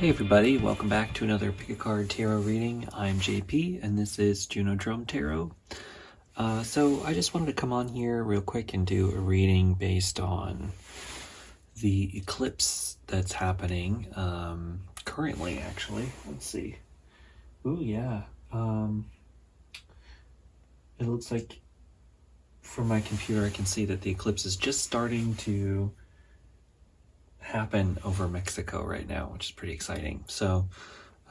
Hey everybody, welcome back to another Pick a Card Tarot reading. I'm JP and this is Juno Drum Tarot. So I just wanted to come on here real quick and do a reading based on the eclipse that's happening currently, actually. Let's see. Ooh, yeah. It looks like from my computer I can see that the eclipse is just starting to happen over Mexico right now, which is pretty exciting. So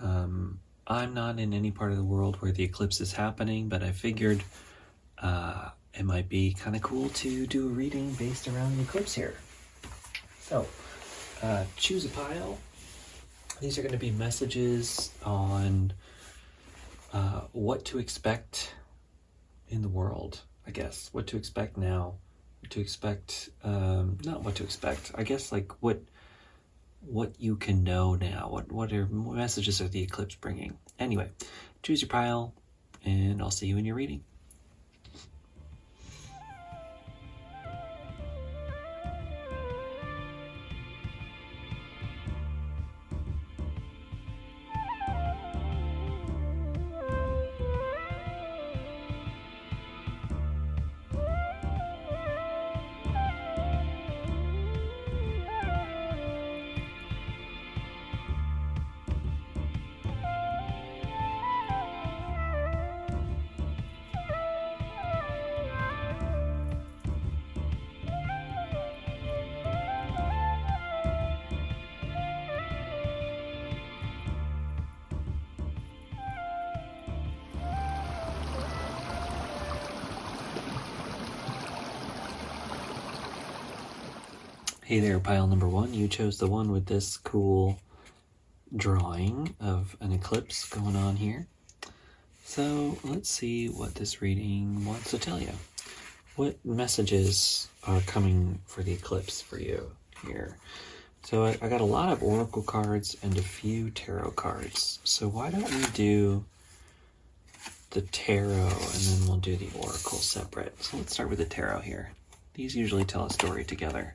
I'm not in any part of the world where the eclipse is happening, but I figured it might be kind of cool to do a reading based around the eclipse here. So choose a pile. These are going to be messages on what to expect in the world, I guess. What to expect now. What to expect, not what to expect, I guess, like what you can know now. What messages are the eclipse bringing? Anyway, choose your pile, and I'll see you in your reading. Hey there, pile number one. You chose the one with this cool drawing of an eclipse going on here. So let's see what this reading wants to tell you. What messages are coming for the eclipse for you here? So I got a lot of oracle cards and a few tarot cards. So why don't we do the tarot and then we'll do the oracle separate. So let's start with the tarot here. These usually tell a story together.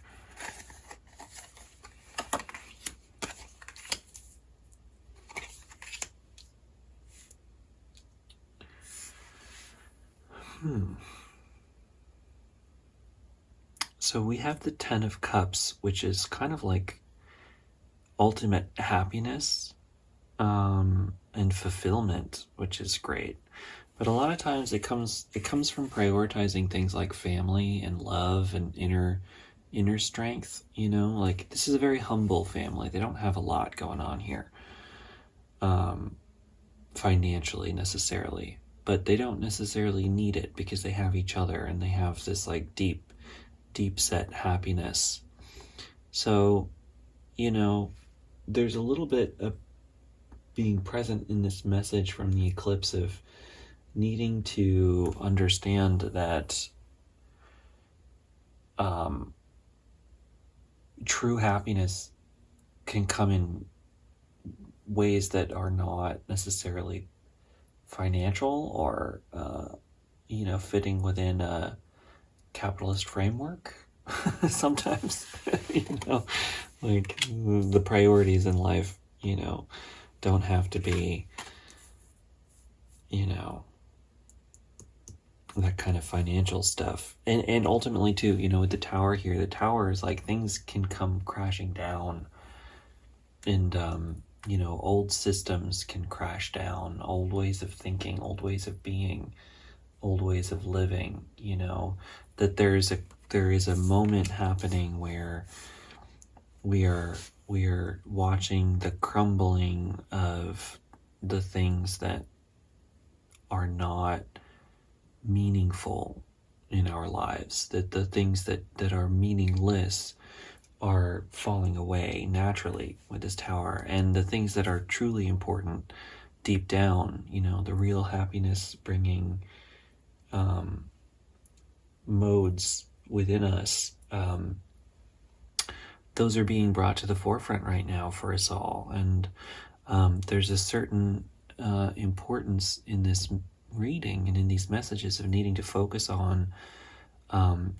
So we have the Ten of Cups, which is kind of like ultimate happiness and fulfillment, which is great. But a lot of times it comes from prioritizing things like family and love and inner strength, you know, like this is a very humble family. They don't have a lot going on here financially necessarily, but they don't necessarily need it because they have each other and they have this like deep set happiness. So, you know, there's a little bit of being present in this message from the eclipse of needing to understand that true happiness can come in ways that are not necessarily financial or you know, fitting within a capitalist framework. Sometimes you know, like the priorities in life, you know, don't have to be, you know, that kind of financial stuff. And ultimately too, you know, with the tower here, the tower is like things can come crashing down and you know, old systems can crash down, old ways of thinking, old ways of being, old ways of living, you know, that there is a moment happening where we are watching the crumbling of the things that are not meaningful in our lives, that the things that are meaningless are falling away naturally with this tower, and the things that are truly important deep down, you know, the real happiness bringing modes within us, those are being brought to the forefront right now for us all. And there's a certain importance in this reading and in these messages of needing to focus on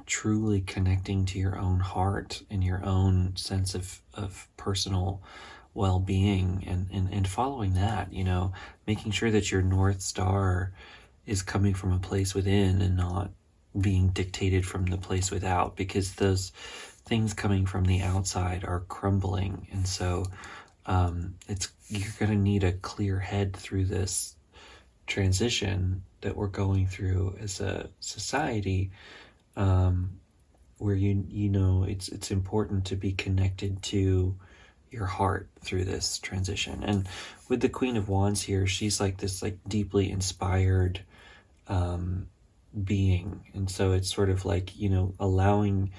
truly connecting to your own heart and your own sense of personal well-being, and following that, making sure that your North Star is coming from a place within and not being dictated from the place without, because those things coming from the outside are crumbling. And so you're going to need a clear head through this transition that we're going through as a society, where it's important to be connected to your heart through this transition. And with the Queen of Wands here, she's like this like deeply inspired being, and so it's sort of like allowing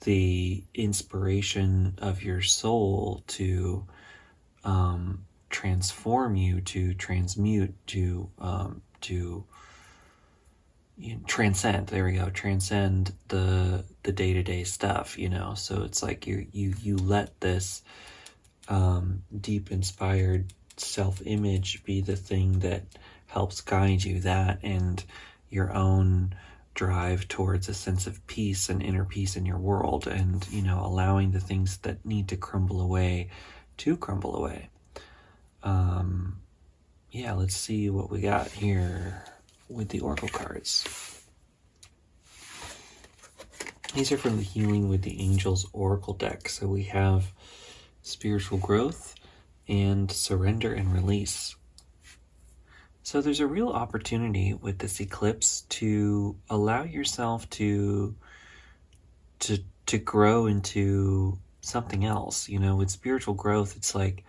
the inspiration of your soul to transform you, to transmute, to transcend. There we go. Transcend the day-to-day stuff. So it's like you let this deep inspired self-image be the thing that helps guide you, that and your own drive towards a sense of peace and inner peace in your world, and allowing the things that need to crumble away to crumble away. Let's see what we got here with the Oracle cards. These are from the Healing with the Angels Oracle deck. So we have spiritual growth and surrender and release. So there's a real opportunity with this eclipse to allow yourself to grow into something else. With spiritual growth, it's like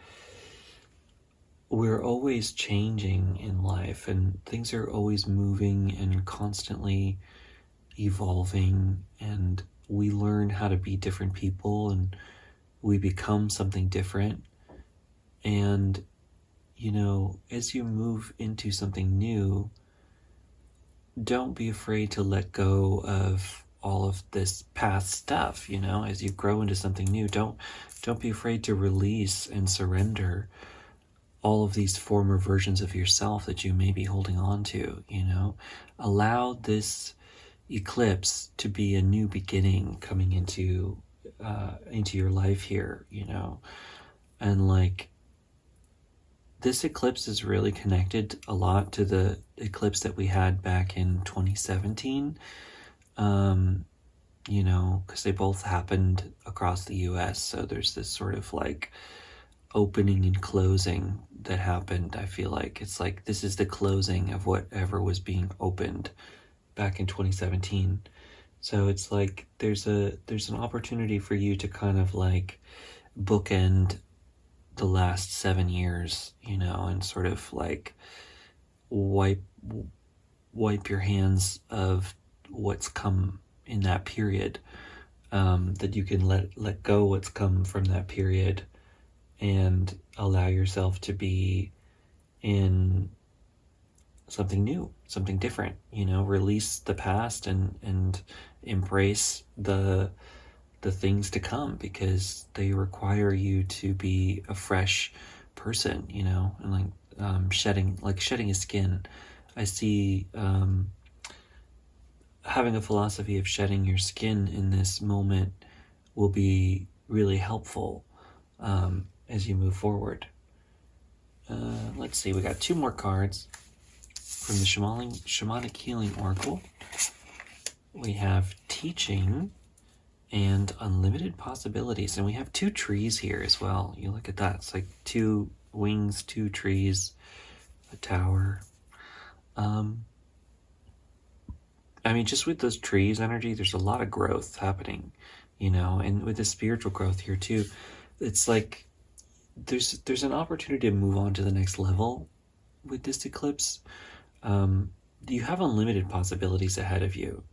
we're always changing in life, and things are always moving and constantly evolving, and we learn how to be different people, and we become something different. And as you move into something new, don't be afraid to let go of all of this past stuff. As you grow into something new, don't be afraid to release and surrender all of these former versions of yourself that you may be holding on to. Allow this eclipse to be a new beginning coming into your life here. And like, this eclipse is really connected a lot to the eclipse that we had back in 2017, because they both happened across the US. So there's this sort of like opening and closing that happened. I feel like it's like this is the closing of whatever was being opened back in 2017. So it's like there's an opportunity for you to kind of like bookend the last 7 years, and sort of like wipe your hands of what's come in that period, that you can let go what's come from that period and allow yourself to be in something new, something different. Release the past and embrace the things to come, because they require you to be a fresh person, and like shedding a skin. I see having a philosophy of shedding your skin in this moment will be really helpful as you move forward. Let's see, we got 2 more cards from the Shamanic Healing Oracle. We have Teaching and Unlimited Possibilities, and we have 2 trees here as well. You look at that, it's like 2 wings, 2 trees, a tower. Just with those trees energy, there's a lot of growth happening, and with the spiritual growth here too, it's like there's an opportunity to move on to the next level with this eclipse. You have unlimited possibilities ahead of you,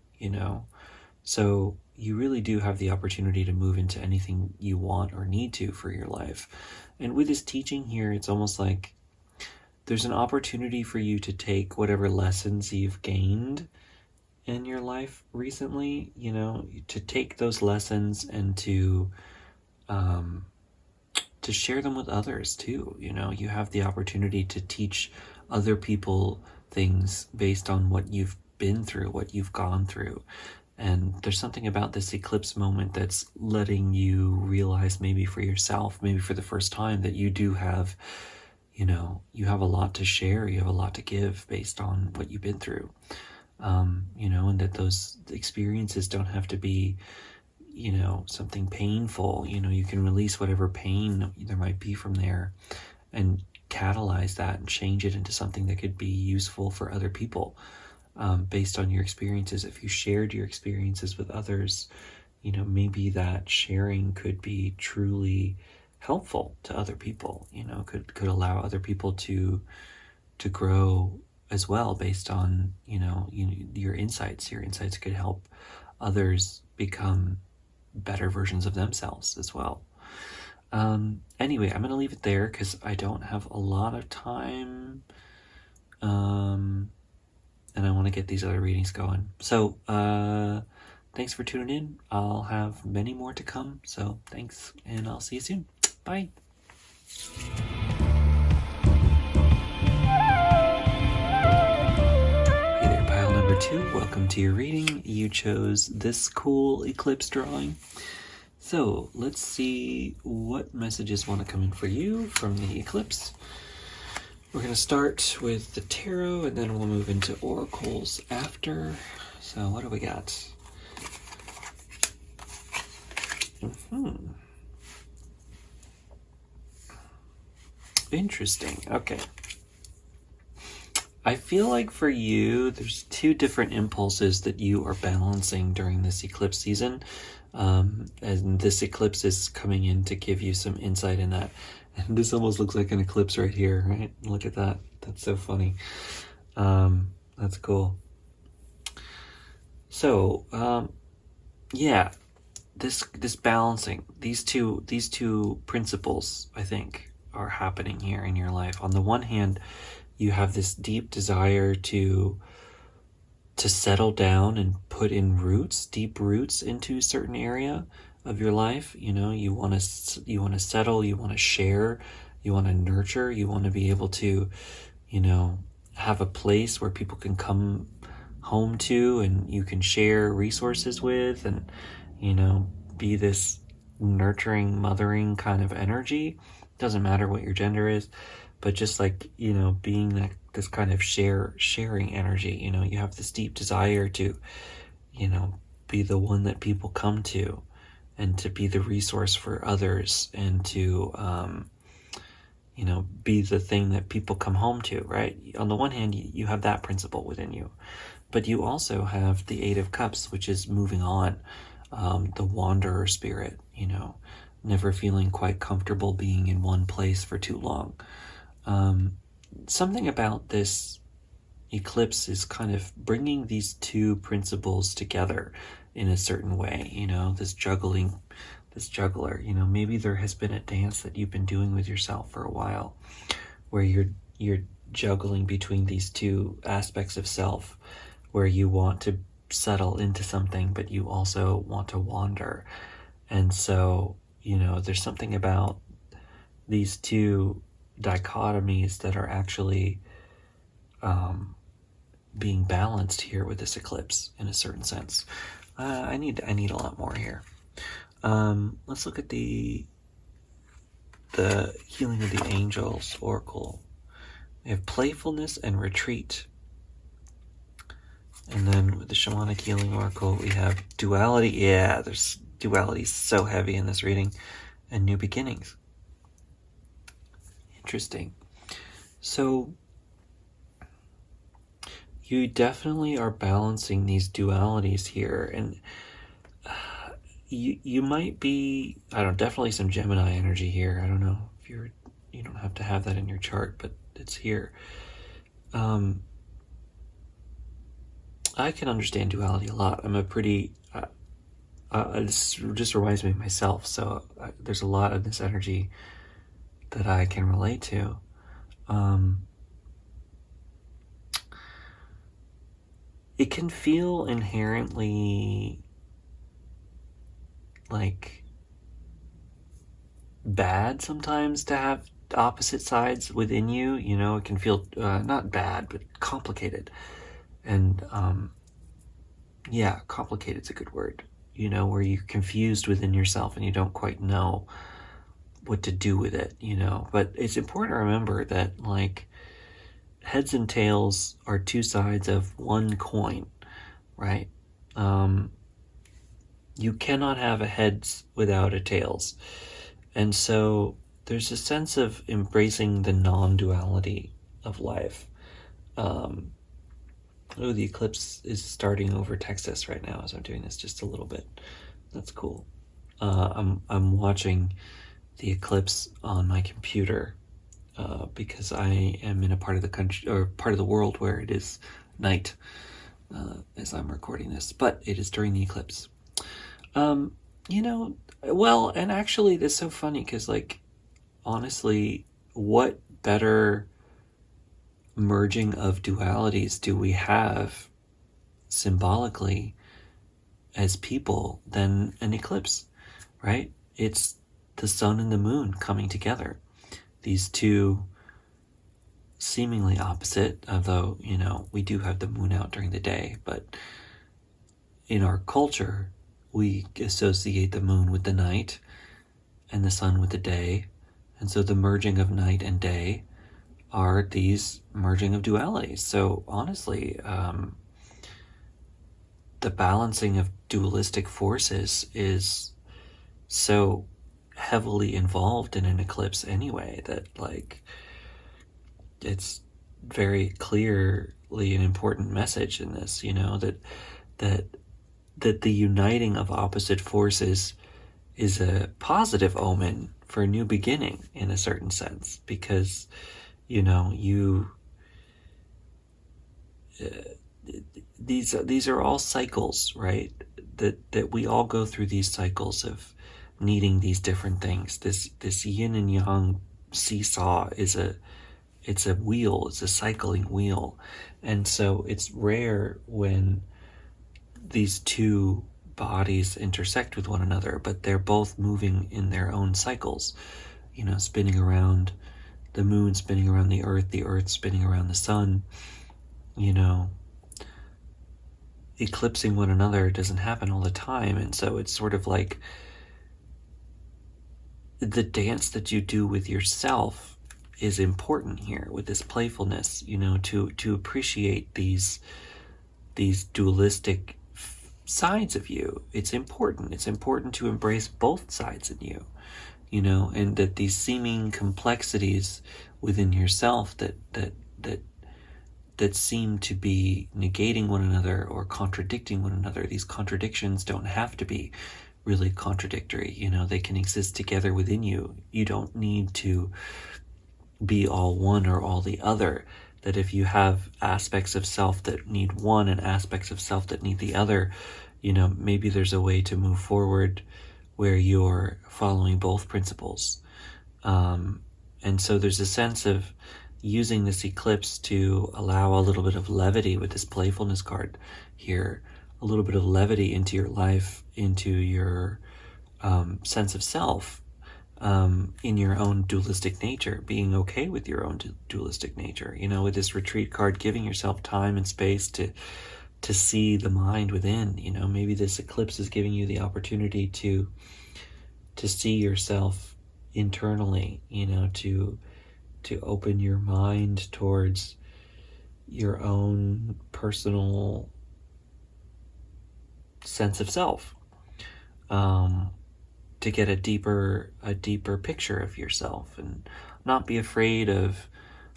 so you really do have the opportunity to move into anything you want or need to for your life. And with this teaching here, it's almost like there's an opportunity for you to take whatever lessons you've gained in your life recently, to take those lessons and to share them with others too. You have the opportunity to teach other people things based on what you've been through, what you've gone through. And there's something about this eclipse moment that's letting you realize, maybe for yourself, maybe for the first time, that you do have, you have a lot to share, you have a lot to give based on what you've been through. And that those experiences don't have to be, something painful. You can release whatever pain there might be from there and catalyze that and change it into something that could be useful for other people, based on your experiences. If you shared your experiences with others, maybe that sharing could be truly helpful to other people, could allow other people to grow as well, based on, your insights. Your insights could help others become better versions of themselves as well. Anyway, I'm going to leave it there because I don't have a lot of time. And I want to get these other readings going. So, thanks for tuning in. I'll have many more to come. So thanks, and I'll see you soon. Bye. Hey there, pile number 2. Welcome to your reading. You chose this cool eclipse drawing. So let's see what messages want to come in for you from the eclipse. We're going to start with the tarot, and then we'll move into oracles after. So what do we got? Interesting. Okay. I feel like for you, there's 2 different impulses that you are balancing during this eclipse season. And this eclipse is coming in to give you some insight in that. And this almost looks like an eclipse right here, right? Look at that. That's so funny. That's cool. So, yeah, this balancing, these two principles, I think, are happening here in your life. On the one hand, you have this deep desire to settle down and put in deep roots into a certain area of your life. You want to settle, you want to share, you want to nurture, you want to be able to, have a place where people can come home to and you can share resources with, and, be this nurturing, mothering kind of energy. Doesn't matter what your gender is, but just like, being this kind of sharing energy. You have this deep desire to, be the one that people come to, and to be the resource for others, and to, be the thing that people come home to, right? On the one hand, you have that principle within you, but you also have the 8 of Cups, which is moving on, the wanderer spirit, never feeling quite comfortable being in one place for too long. Something about this eclipse is kind of bringing these 2 principles together in a certain way. This juggler, maybe there has been a dance that you've been doing with yourself for a while, where you're juggling between these 2 aspects of self, where you want to settle into something, but you also want to wander. And so, there's something about these 2 dichotomies that are actually being balanced here with this eclipse in a certain sense. I need a lot more here. Let's look at the Healing of the Angels Oracle. We have playfulness and retreat. And then with the Shamanic Healing Oracle, we have duality. Yeah, there's duality so heavy in this reading. And new beginnings. Interesting. So you definitely are balancing these dualities here, and you might be, definitely some Gemini energy here. I don't know if you don't have to have that in your chart, but it's here. I can understand duality a lot. I'm a pretty, this just reminds me of myself, so there's a lot of this energy that I can relate to. It can feel inherently like bad sometimes to have opposite sides within you. It can feel not bad, but complicated. And yeah, complicated's a good word, where you're confused within yourself and you don't quite know what to do with it, But it's important to remember that, like, heads and tails are two sides of one coin, right? You cannot have a heads without a tails. And so there's a sense of embracing the non-duality of life. The eclipse is starting over Texas right now as I'm doing this just a little bit. That's cool. I'm watching the eclipse on my computer because I am in a part of the country or part of the world where it is night as I'm recording this, but it is during the eclipse. Well, and actually, that's so funny because, like, honestly, what better merging of dualities do we have symbolically as people than an eclipse, right? It's the sun and the moon coming together. These two seemingly opposite, although, we do have the moon out during the day, but in our culture, we associate the moon with the night and the sun with the day. And so the merging of night and day are these merging of dualities. So honestly, the balancing of dualistic forces is so heavily involved in an eclipse anyway that, like, it's very clearly an important message in this, that the uniting of opposite forces is a positive omen for a new beginning in a certain sense, because these are all cycles, right? That we all go through these cycles of needing these different things. This yin and yang seesaw it's a wheel, it's a cycling wheel. And so it's rare when these two bodies intersect with one another, but they're both moving in their own cycles, spinning around the moon, spinning around the earth spinning around the sun, eclipsing one another doesn't happen all the time. And so it's sort of like the dance that you do with yourself is important here with this playfulness, to appreciate these dualistic sides of you. It's important to embrace both sides in you, and that these seeming complexities within yourself that seem to be negating one another or contradicting one another, these contradictions don't have to be really contradictory. They can exist together within you. You don't need to be all one or all the other. That if you have aspects of self that need one and aspects of self that need the other, maybe there's a way to move forward where you're following both principles. And so there's a sense of using this eclipse to allow a little bit of levity with this playfulness card here, a little bit of levity into your life, into your sense of self, in your own dualistic nature, being okay with your own dualistic nature, with this retreat card, giving yourself time and space to see the mind within. Maybe this eclipse is giving you the opportunity to see yourself internally, to open your mind towards your own personal sense of self, to get a deeper picture of yourself, and not be afraid of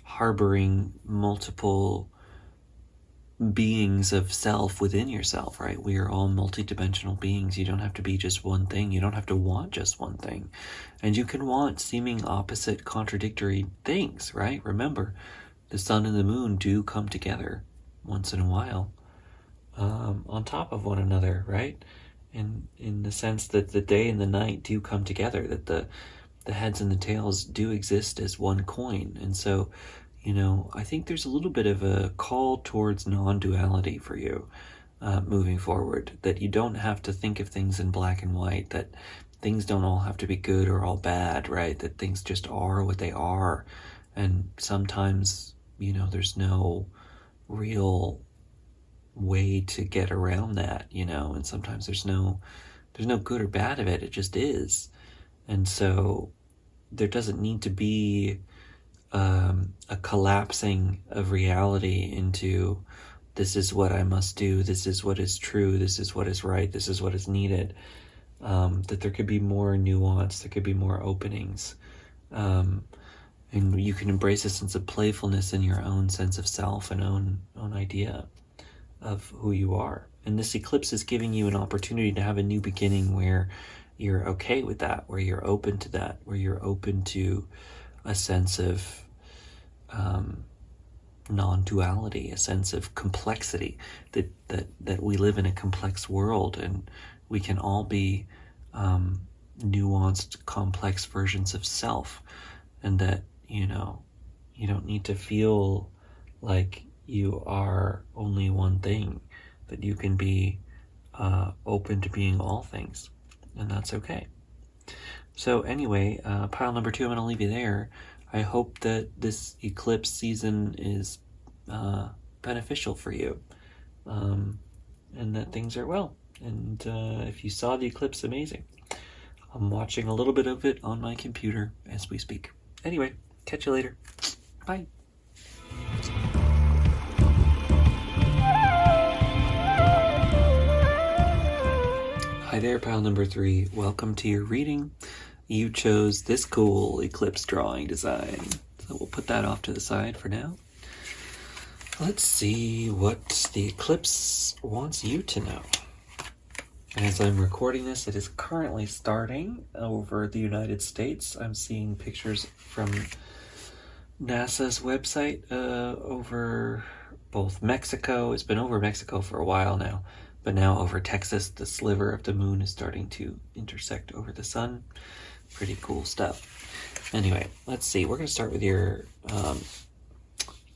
harboring multiple beings of self within yourself, right? We are all multidimensional beings. You don't have to be just one thing. You don't have to want just one thing. And you can want seeming opposite, contradictory things, right? Remember, the sun and the moon do come together once in a while, on top of one another, right? And in the sense that the day and the night do come together, that the heads and the tails do exist as one coin. And so, I think there's a little bit of a call towards non-duality for you moving forward, that you don't have to think of things in black and white, that things don't all have to be good or all bad, right? That things just are what they are. And sometimes, there's no real way to get around that, and sometimes there's no good or bad of it. It just is. And so there doesn't need to be a collapsing of reality into, this is what I must do, this is what is true, this is what is right, this is what is needed. That there could be more nuance, there could be more openings. And you can embrace a sense of playfulness in your own sense of self and own idea of who you are. And this eclipse is giving you an opportunity to have a new beginning where you're okay with that, where you're open to that, where you're open to a sense of non-duality, a sense of complexity, that we live in a complex world, and we can all be nuanced, complex versions of self, and that you don't need to feel like you are only one thing, that you can be open to being all things, and that's okay. So anyway, pile number 2, I'm going to leave you there. I hope that this eclipse season is beneficial for you, and that things are well. And if you saw the eclipse, amazing. I'm watching a little bit of it on my computer as we speak. Anyway, catch you later. Bye. Hi there, pile number 3. Welcome to your reading. You chose this cool eclipse drawing design, so we'll put that off to the side for now. Let's see what the eclipse wants you to know. As I'm recording this, it is currently starting over the United States. I'm seeing pictures from NASA's website over both Mexico. It's been over Mexico for a while now, but now over Texas. The sliver of the moon is starting to intersect over the sun. Pretty cool stuff. Anyway, let's see. We're going to start with your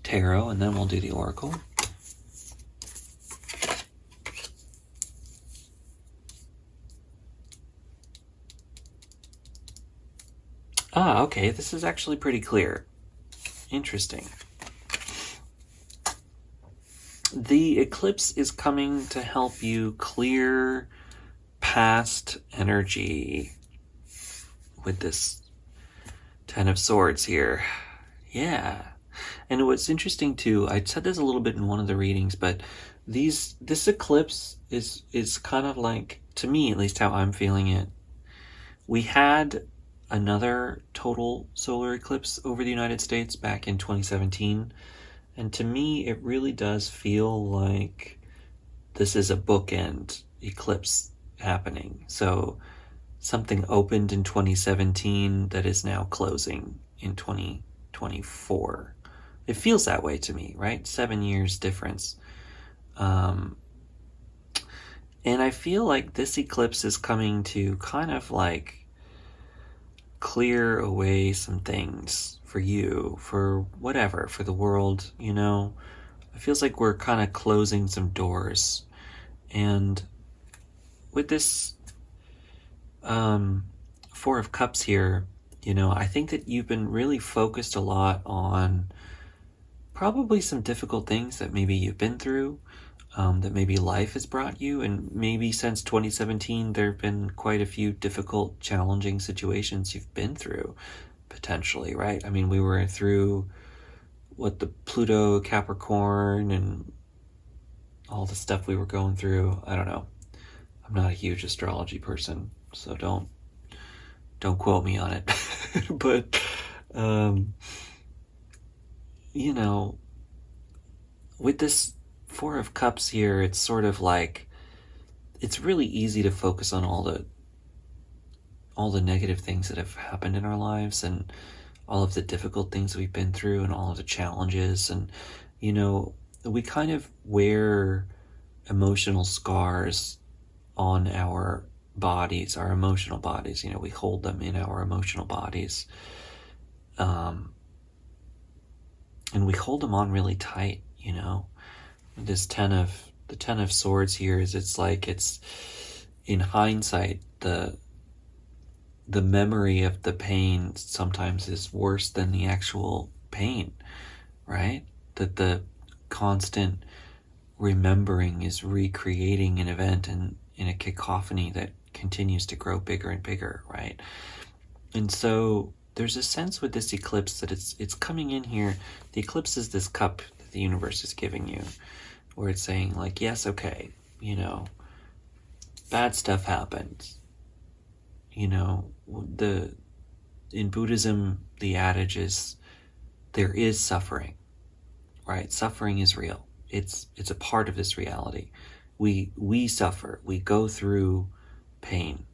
tarot, and then we'll do the oracle. Okay, this is actually pretty clear. Interesting. The eclipse is coming to help you clear past energy with this 10 of Swords here. Yeah. And what's interesting too, I said this a little bit in one of the readings, but this eclipse is kind of like, to me at least how I'm feeling it, we had another total solar eclipse over the United States back in 2017. And to me, it really does feel like this is a bookend eclipse happening. So something opened in 2017 that is now closing in 2024. It feels that way to me, right? 7 years difference. And I feel like this eclipse is coming to kind of like clear away some things for you, for whatever, for the world, It feels like we're kind of closing some doors. And with this 4 of Cups here, I think that you've been really focused a lot on probably some difficult things that maybe you've been through, that maybe life has brought you, and maybe since 2017 there have been quite a few difficult, challenging situations you've been through, potentially, right? I mean, we were through the Pluto, Capricorn, and all the stuff we were going through. I don't know. I'm not a huge astrology person, so don't quote me on it. But with this 4 of Cups here, it's sort of like, it's really easy to focus on all the negative things that have happened in our lives, and all of the difficult things we've been through, and all of the challenges. And we kind of wear emotional scars on our bodies, our emotional bodies. We hold them in our emotional bodies, and we hold them on really tight. This the 10 of Swords here is, it's like, it's in hindsight, the memory of the pain sometimes is worse than the actual pain, right? That the constant remembering is recreating an event in a cacophony that continues to grow bigger and bigger, right? And so there's a sense with this eclipse that it's coming in here. The eclipse is this cup that the universe is giving you, where it's saying like, yes, okay, bad stuff happens. In Buddhism, the adage is there is suffering, right? Suffering is real. It's a part of this reality. We suffer. We go through pain.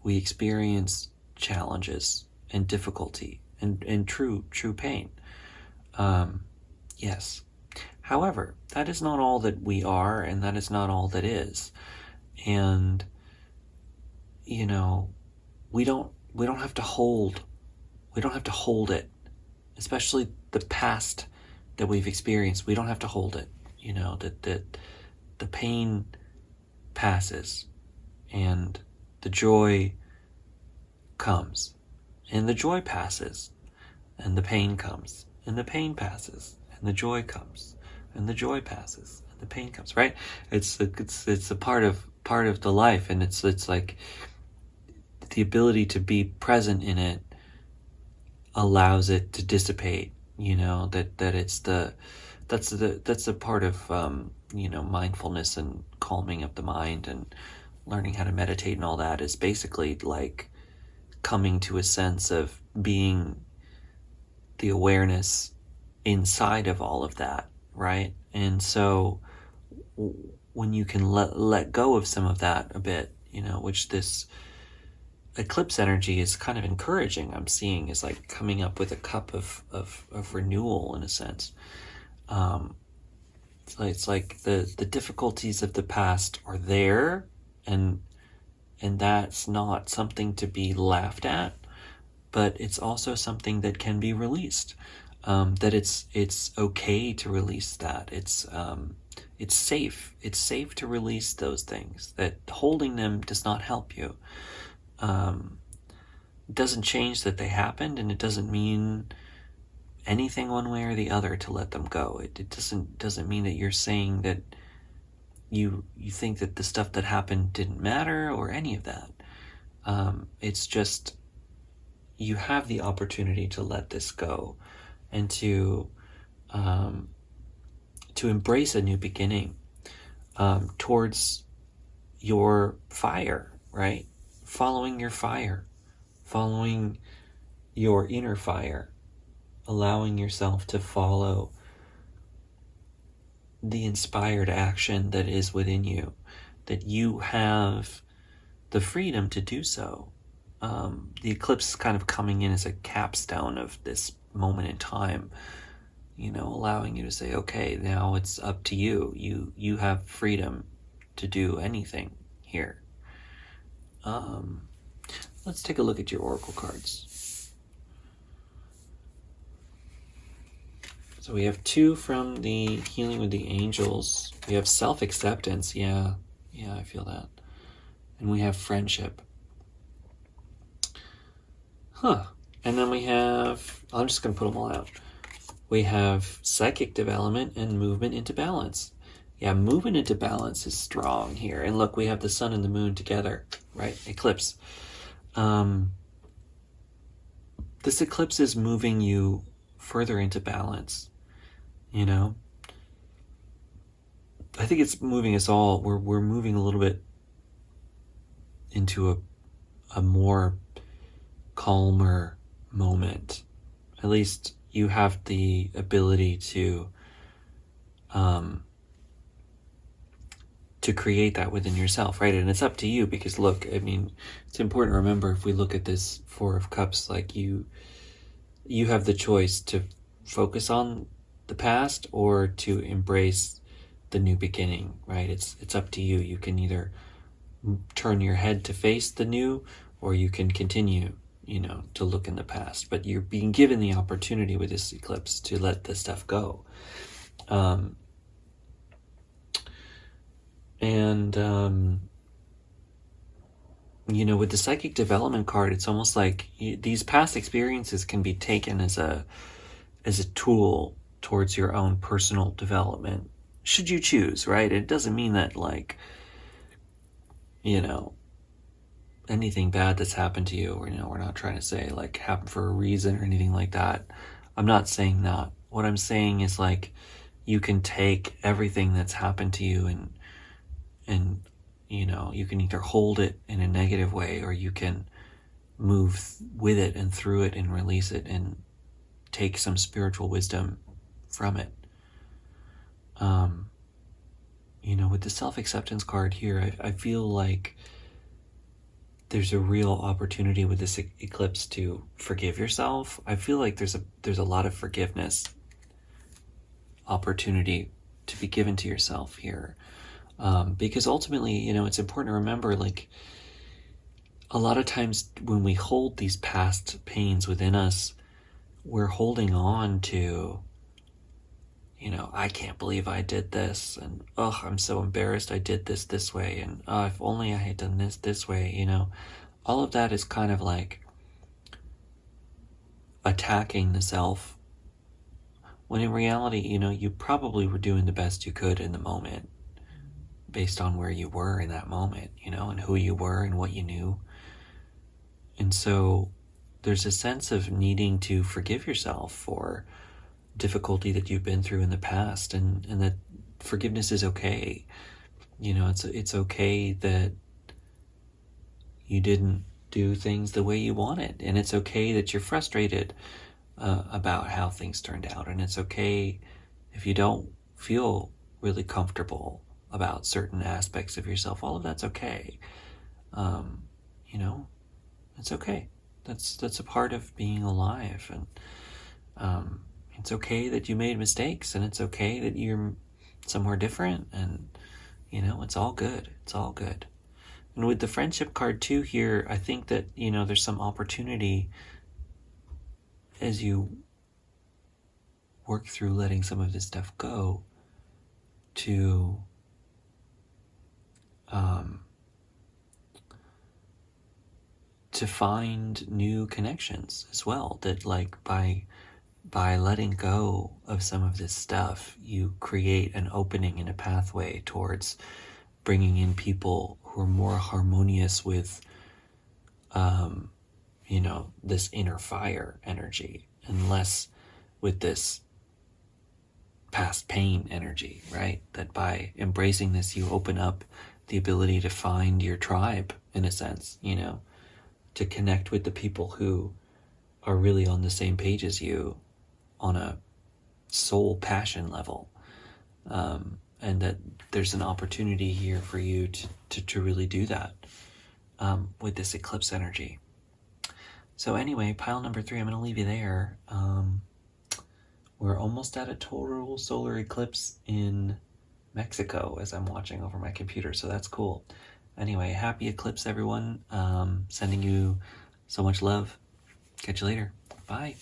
We experience challenges and difficulty and true pain. Yes. However, that is not all that we are, and that is not all that is. And we don't have to hold it, especially the past that we've experienced. We don't have to hold it. That the pain passes and the joy comes, and the joy passes, and the pain comes, and the pain passes, and the joy comes, and the joy passes, and the pain comes. Right? It's a part of the life, and it's like the ability to be present in it allows it to dissipate. That's the part of mindfulness and calming of the mind and learning how to meditate and all that is basically like coming to a sense of being the awareness inside of all of that, right? And so when you can let go of some of that a bit, which this eclipse energy is kind of encouraging, I'm seeing, is like coming up with a cup of renewal in a sense. It's like the difficulties of the past are there, and that's not something to be laughed at, but it's also something that can be released. That it's okay to release that. It's safe. It's safe to release those things. That holding them does not help you. It doesn't change that they happened, and it doesn't mean anything one way or the other to let them go. It doesn't mean that you're saying that you think that the stuff that happened didn't matter or any of that. It's just you have the opportunity to let this go and to embrace a new beginning towards your fire, right? Following your fire, following your inner fire, allowing yourself to follow the inspired action that is within you, that you have the freedom to do so. The eclipse is kind of coming in as a capstone of this moment in time, allowing you to say, okay, now it's up to you. You have freedom to do anything here. Let's take a look at your oracle cards. So we have 2 from the Healing with the Angels. We have self-acceptance. Yeah, I feel that. And we have friendship. And then we have, I'm just going to put them all out. We have psychic development and movement into balance. Yeah, movement into balance is strong here. And look, we have the sun and the moon together, right? Eclipse. This eclipse is moving you further into balance. I think it's moving us all. We're moving a little bit into a more calmer moment. At least you have the ability to create that within yourself, right? And it's up to you, because look, it's important to remember, if we look at this 4 of Cups, like you have the choice to focus on the past or to embrace the new beginning, right? It's up to you. You can either turn your head to face the new, or you can continue, to look in the past. But you're being given the opportunity with this eclipse to let this stuff go. With the psychic development card, it's almost like these past experiences can be taken as a tool towards your own personal development. should you choose, right? It doesn't mean that, like, you know, anything bad that's happened to you, or, you know, we're not trying to say, like, happened for a reason or anything like that. I'm not saying that. What I'm saying is, like, you can take everything that's happened to you and you know, you can either hold it in a negative way, or you can move with it and through it and release it and take some spiritual wisdom from it. You know, with the self-acceptance card here, I feel like there's a real opportunity with this eclipse to forgive yourself. I feel like there's a lot of forgiveness opportunity to be given to yourself here. Because ultimately, you know, it's important to remember, like, a lot of times when we hold these past pains within us, we're holding on to, you know, I can't believe I did this, and oh, I'm so embarrassed I did this way, and oh, if only I had done this way, you know. All of that is kind of like attacking the self, when in reality, you know, you probably were doing the best you could in the moment based on where you were in that moment, you know, and who you were and what you knew. And so there's a sense of needing to forgive yourself for difficulty that you've been through in the past, and that forgiveness is okay. You know, it's okay that you didn't do things the way you wanted, and it's okay that you're frustrated about how things turned out, and it's okay if you don't feel really comfortable about certain aspects of yourself. All of that's okay. You know, it's okay. That's a part of being alive, and it's okay that you made mistakes, and it's okay that you're somewhere different, and you know, it's all good. It's all good. And with the friendship card too here, I think that, you know, there's some opportunity as you work through letting some of this stuff go to find new connections as well. That, like, by letting go of some of this stuff, you create an opening and a pathway towards bringing in people who are more harmonious with, you know, this inner fire energy, and less with this past pain energy, right? That by embracing this, you open up the ability to find your tribe, in a sense, you know, to connect with the people who are really on the same page as you on a soul passion level. And that there's an opportunity here for you to really do that with this eclipse energy. So anyway, pile number 3, I'm going to leave you there. We're almost at a total solar eclipse in Mexico as I'm watching over my computer, so that's cool. Anyway, happy eclipse, everyone. Sending you so much love. Catch you later. Bye.